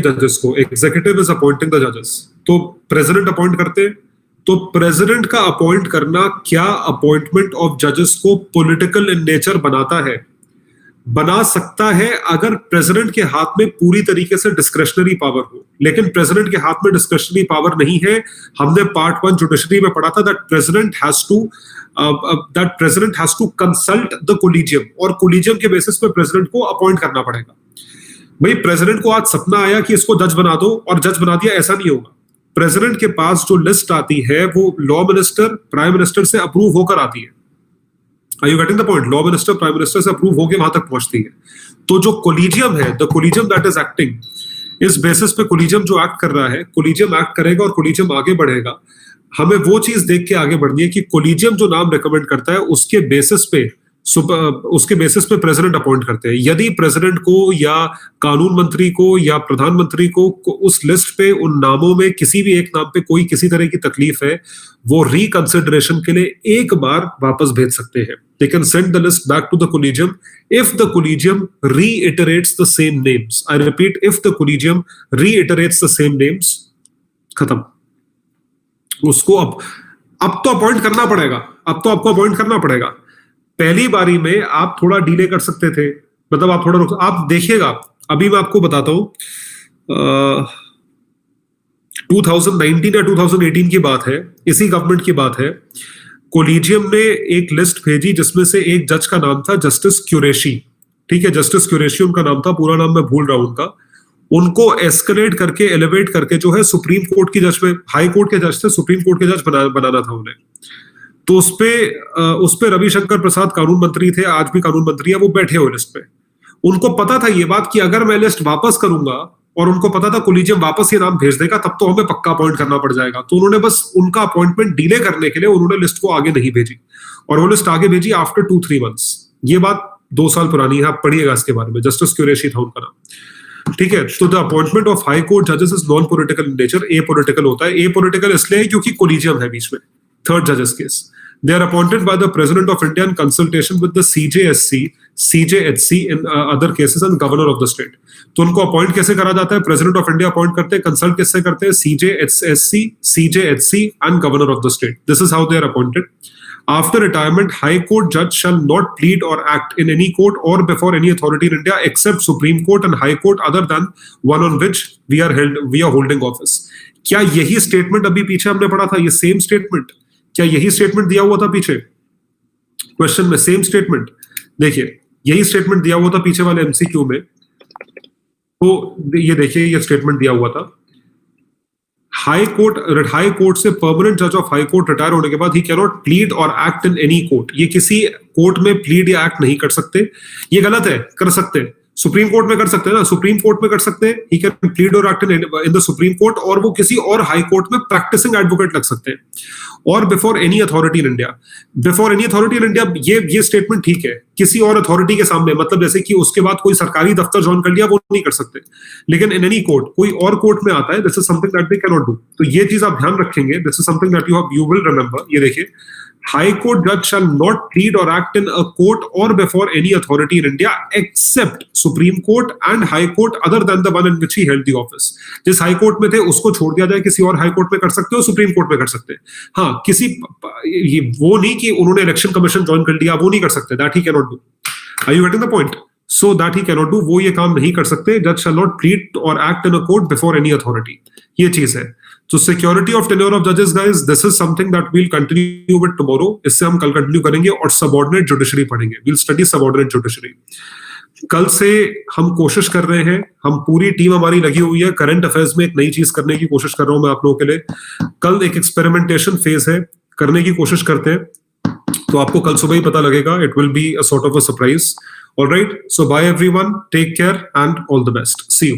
जजेस को, executive is appointing the जजेस, तो प्रेसिडेंट अपॉइंट करते हैं। तो प्रेसिडेंट का अपॉइंट करना क्या अपॉइंटमेंट ऑफ जजेस को पॉलिटिकल इन नेचर बनाता है? बना सकता है अगर प्रेसिडेंट के हाथ में पूरी तरीके से डिस्क्रेशनरी पावर हो, लेकिन प्रेसिडेंट के हाथ में डिस्क्रेशनरी पावर नहीं है। हमने पार्ट 1 जुडिशरी में पढ़ा था that president has to consult the collegium, और कोलिजियम के बेसिस पे प्रेसिडेंट को अपॉइंट करना पड़ेगा। भाई प्रेसिडेंट को आज सपना आया कि इसको जज बना दो और जज बना दिया, ऐसा नहीं होगा। प्रेसिडेंट के पास जो लिस्ट आती है वो लॉ मिनिस्टर, प्राइम मिनिस्टर से अप्रूव होकर आती है। Are you getting the point? Law minister, prime minister से अप्रूव होकर वहां तक पहुंचती है। तो जो कोलिजियम है, the collegium that is acting, इस बेसिस पे कोलिजियम जो एक्ट कर रहा है, कोलिजियम एक्ट करेगा और कोलिजियम आगे बढ़ेगा। हमें वो चीज देख के आगे बढ़नी है कि कोलिजियम जो नाम रिकमेंड करता है उसके बेसिस पे प्रेसिडेंट अपॉइंट करते हैं। यदि प्रेसिडेंट को या कानून मंत्री को या प्रधानमंत्री को उस लिस्ट पे उन नामों में किसी भी एक नाम पे कोई किसी तरह की तकलीफ है, वो रिकंसिडरेशन के लिए एक बार वापस भेज सकते हैं। They can send the list back to the collegium if the collegium reiterates the same names. I repeat, if the collegium reiterates the same names, खत्म। उसको अब तो अपॉइंट करना पड़ेगा, अब तो आपको अपॉइंट करना पड़ेगा। पहली बारी में आप थोड़ा डिले कर सकते थे, मतलब आप थोड़ा आप देखिएगा। अभी मैं आपको बताता हूं, 2019 या 2018 की बात है, इसी गवर्नमेंट की बात है। कोलिजियम ने एक लिस्ट भेजी जिसमें से एक जज का नाम था जस्टिस क्यूरेशी, ठीक है, जस्टिस क्यूरेशी उनका नाम था, पूरा नाम मैं भूल रहा हूं उनका। उनको एस्केलेट करके, एलिवेट करके जो है सुप्रीम कोर्ट की जज में, हाई कोर्ट के जज से सुप्रीम कोर्ट के जज बनाना था उन्हें। तो उस पे रविशंकर प्रसाद कानून मंत्री थे, आज भी कानून मंत्री है, वो बैठे हुए लिस्ट पे। उनको पता था ये बात कि अगर मैं लिस्ट वापस करूंगा, और उनको पता था कोलिजियम वापस ये नाम भेज देगा, तब तो हमें पक्का अपॉइंट करना पड़ जाएगा। तो उन्होंने बस उनका अपॉइंटमेंट डिले करने के लिए उन्होंने लिस्ट को आगे नहीं भेजी, और वो लिस्ट आगे भेजी आफ्टर 2-3 मंथ्स। ये बात 2 साल पुरानी है, आप पढ़िएगा इसके बारे में। जस्टिस क्यूरेशी था उनका नाम, ठीक है। तो the appointment of high court जजेस is non political in nature. Apolitical होता है, ए पॉलिटिकल इसलिए क्योंकि कोलिजियम है बीच में, थर्ड जजेस case. They are appointed by the President of India in consultation with the CJSC, CJHC in other cases and Governor of the state. तो उनको appoint कैसे करा जाता है? प्रेसिडेंट ऑफ इंडिया अपॉइंट करते हैं, कंसल्ट किससे करते हैं? CJSC, CJHC and Governor of the state. This is how they are appointed. After retirement, High Court judge shall not plead or act in any court or before any authority in India except Supreme Court and High Court other than one on which we are holding office. क्या यही statement अभी पीछे हमने पढ़ा था? ये same statement, क्या यही स्टेटमेंट दिया हुआ था पीछे क्वेश्चन में? सेम स्टेटमेंट, देखिए यही स्टेटमेंट दिया हुआ था पीछे वाले एमसीक्यू में। तो ये देखिए, ये स्टेटमेंट दिया हुआ था, हाई कोर्ट से परमानेंट जज ऑफ हाई कोर्ट रिटायर होने के बाद ही कैन नॉट प्लीड और एक्ट इन एनी कोर्ट। ये किसी कोर्ट में प्लीड या एक्ट नहीं कर सकते। ये गलत है, कर सकते हैं, सुप्रीम कोर्ट में कर सकते हैं ना, सुप्रीम कोर्ट में कर सकते हैं, ही कैन प्लीड और act in the supreme court, और वो किसी और हाई कोर्ट में प्रैक्टिसिंग एडवोकेट लग सकते हैं। और before any authority in India, before any authority in India, ये स्टेटमेंट ठीक है। किसी और अथॉरिटी के सामने, मतलब जैसे कि उसके बाद कोई सरकारी दफ्तर ज्वाइन कर लिया, वो नहीं कर सकते। लेकिन इन एनी कोर्ट, कोई और कोर्ट में आता है, this is something that they can not do. तो ये चीज आप ध्यान रखेंगे, this is something that you will remember. ये देखिए, High Court judge shall not plead or act in a court or before any authority in India except Supreme Court and High Court other than the one in which he held the office. जिस high court में थे उसको छोड़ दिया जाए, किसी और high court में कर सकते हो, सुप्रीम कोर्ट में कर सकते हैं। हाँ, किसी वो नहीं कि उन्होंने इलेक्शन कमीशन ज्वाइन कर लिया, वो नहीं कर सकते, that he cannot do. Are you getting the point? So that he cannot do, वो ये काम नहीं कर सकते। Judge shall not plead or act in a court before any authority. ये चीज है। तो सिक्योरिटी ऑफ टेन्योर ऑफ जजेस guys, this is something that we'll continue with tomorrow. इससे हम कल कंटिन्यू करेंगे, और सबऑर्डिनेट जुडिशरी पढ़ेंगे। We'll study subordinate judiciary. कल से हम कोशिश कर रहे हैं, हम पूरी टीम हमारी लगी हुई है, करंट अफेयर्स में एक नई चीज करने की कोशिश कर रहा हूं मैं आप लोगों के लिए। कल एक एक्सपेरिमेंटेशन फेज है, करने की कोशिश करते हैं, तो आपको कल सुबह ही पता लगेगा। It will be a sort of a surprise. Alright, so bye everyone, take care and all the best, see you.